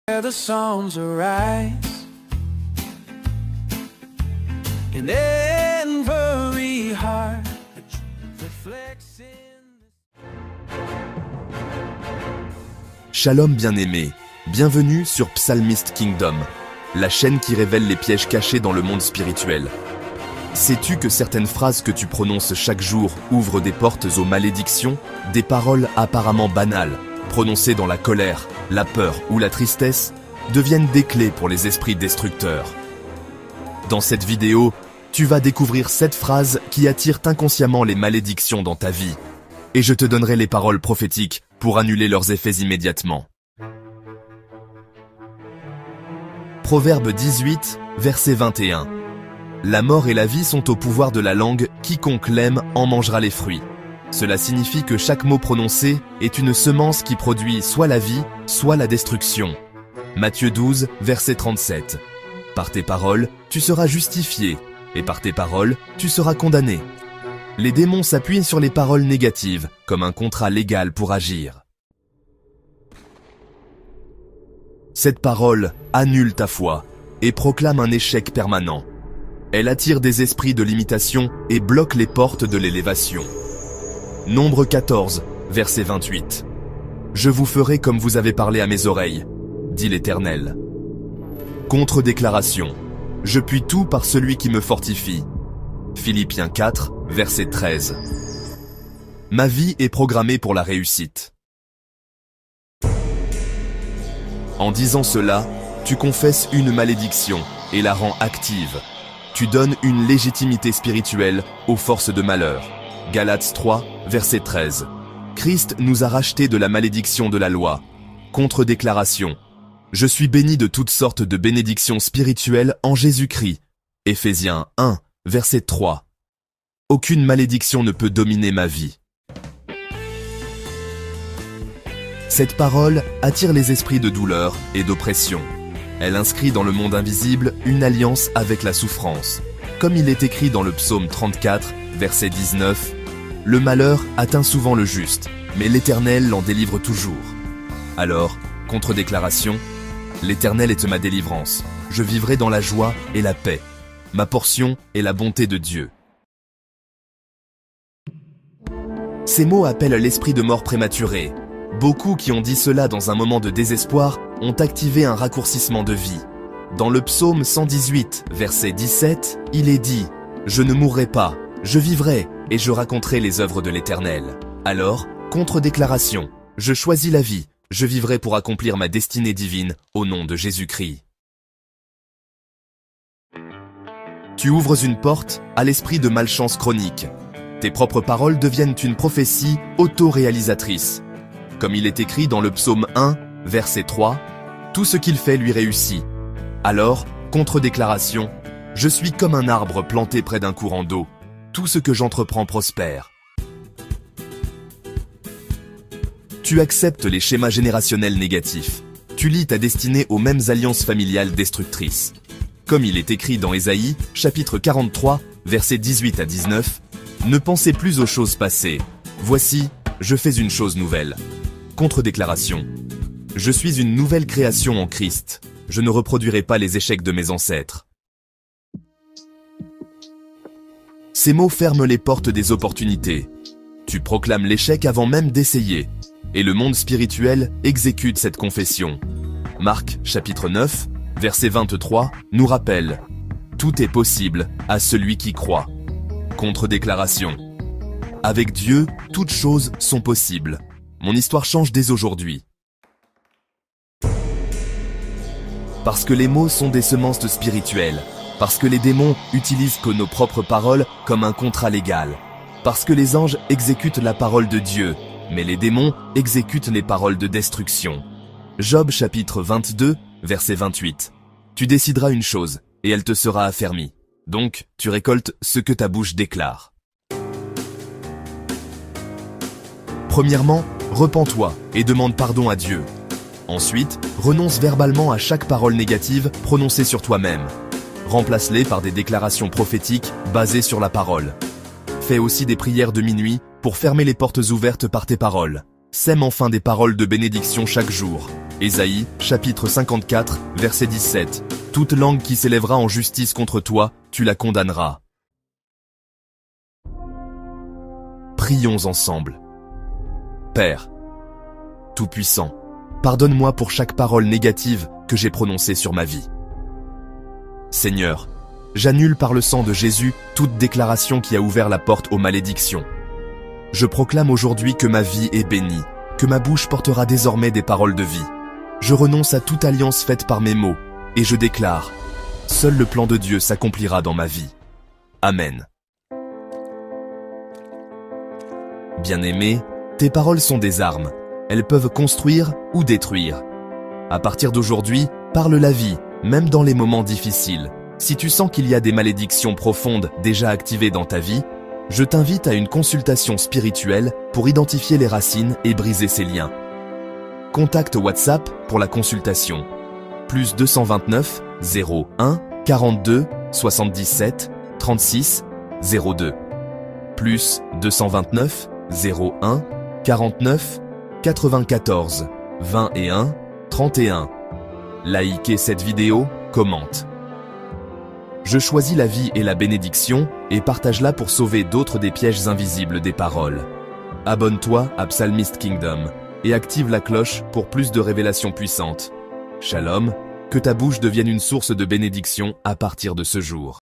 The songs arise in every heart reflects in... Shalom bien-aimé, bienvenue sur Psalmist Kingdom, la chaîne qui révèle les pièges cachés dans le monde spirituel. Sais-tu que certaines phrases que tu prononces chaque jour ouvrent des portes aux malédictions, des paroles apparemment banales, prononcées dans la colère, la peur ou la tristesse, deviennent des clés pour les esprits destructeurs. Dans cette vidéo, tu vas découvrir 7 phrases qui attirent inconsciemment les malédictions dans ta vie, et je te donnerai les paroles prophétiques pour annuler leurs effets immédiatement. Proverbe 18, verset 21. La mort et la vie sont au pouvoir de la langue, quiconque l'aime en mangera les fruits. Cela signifie que chaque mot prononcé est une semence qui produit soit la vie, soit la destruction. Matthieu 12, verset 37. Par tes paroles, tu seras justifié, et par tes paroles, tu seras condamné. Les démons s'appuient sur les paroles négatives, comme un contrat légal pour agir. Cette parole annule ta foi, et proclame un échec permanent. Elle attire des esprits de limitation et bloque les portes de l'élévation. Nombre 14, verset 28. Je vous ferai comme vous avez parlé à mes oreilles, dit l'Éternel. Contre-déclaration. Je puis tout par celui qui me fortifie. Philippiens 4, verset 13. Ma vie est programmée pour la réussite. En disant cela, tu confesses une malédiction et la rends active. Tu donnes une légitimité spirituelle aux forces de malheur. Galates 3, verset 13. Christ nous a rachetés de la malédiction de la loi. Contre-déclaration. Je suis béni de toutes sortes de bénédictions spirituelles en Jésus-Christ. Éphésiens 1, verset 3. Aucune malédiction ne peut dominer ma vie. Cette parole attire les esprits de douleur et d'oppression. Elle inscrit dans le monde invisible une alliance avec la souffrance. Comme il est écrit dans le psaume 34, verset 19, « Le malheur atteint souvent le juste, mais l'Éternel l'en délivre toujours. » Alors, contre-déclaration, « L'Éternel est ma délivrance. Je vivrai dans la joie et la paix. Ma portion est la bonté de Dieu. » Ces mots appellent l'esprit de mort prématurée. Beaucoup qui ont dit cela dans un moment de désespoir ont activé un raccourcissement de vie. Dans le psaume 118, verset 17, il est dit « Je ne mourrai pas, je vivrai, et je raconterai les œuvres de l'Éternel. » Alors, contre-déclaration, je choisis la vie, je vivrai pour accomplir ma destinée divine au nom de Jésus-Christ. Tu ouvres une porte à l'esprit de malchance chronique. Tes propres paroles deviennent une prophétie auto-réalisatrice. Comme il est écrit dans le psaume 1, verset 3, « Tout ce qu'il fait lui réussit. » Alors, contre-déclaration, « Je suis comme un arbre planté près d'un courant d'eau. Tout ce que j'entreprends prospère. » Tu acceptes les schémas générationnels négatifs. Tu lis ta destinée aux mêmes alliances familiales destructrices. Comme il est écrit dans Ésaïe, chapitre 43, versets 18 à 19, « Ne pensez plus aux choses passées. Voici, je fais une chose nouvelle. » Contre-déclaration. Je suis une nouvelle création en Christ. Je ne reproduirai pas les échecs de mes ancêtres. Ces mots ferment les portes des opportunités. Tu proclames l'échec avant même d'essayer. Et le monde spirituel exécute cette confession. Marc, chapitre 9, verset 23, nous rappelle « Tout est possible à celui qui croit. » Contre-déclaration. Avec Dieu, toutes choses sont possibles. Mon histoire change dès aujourd'hui. Parce que les mots sont des semences spirituelles. Parce que les démons utilisent que nos propres paroles comme un contrat légal. Parce que les anges exécutent la parole de Dieu, mais les démons exécutent les paroles de destruction. Job chapitre 22, verset 28. Tu décideras une chose, et elle te sera affermie. Donc, tu récoltes ce que ta bouche déclare. Premièrement, repens-toi et demande pardon à Dieu. Ensuite, renonce verbalement à chaque parole négative prononcée sur toi-même. Remplace-les par des déclarations prophétiques basées sur la parole. Fais aussi des prières de minuit pour fermer les portes ouvertes par tes paroles. Sème enfin des paroles de bénédiction chaque jour. Ésaïe, chapitre 54, verset 17. Toute langue qui s'élèvera en justice contre toi, tu la condamneras. Prions ensemble. Père Tout-Puissant, pardonne-moi pour chaque parole négative que j'ai prononcée sur ma vie. Seigneur, j'annule par le sang de Jésus toute déclaration qui a ouvert la porte aux malédictions. Je proclame aujourd'hui que ma vie est bénie, que ma bouche portera désormais des paroles de vie. Je renonce à toute alliance faite par mes mots, et je déclare, seul le plan de Dieu s'accomplira dans ma vie. Amen. Bien-aimé, tes paroles sont des armes. Elles peuvent construire ou détruire. À partir d'aujourd'hui, parle la vie, même dans les moments difficiles. Si tu sens qu'il y a des malédictions profondes déjà activées dans ta vie, je t'invite à une consultation spirituelle pour identifier les racines et briser ces liens. Contacte WhatsApp pour la consultation. Plus 229 01 42 77 36 02. Plus 229 01 49 94 21 31. Likez cette vidéo, commente. Je choisis la vie et la bénédiction et partage-la pour sauver d'autres des pièges invisibles des paroles. Abonne-toi à Psalmist Kingdom et active la cloche pour plus de révélations puissantes. Shalom, que ta bouche devienne une source de bénédiction à partir de ce jour.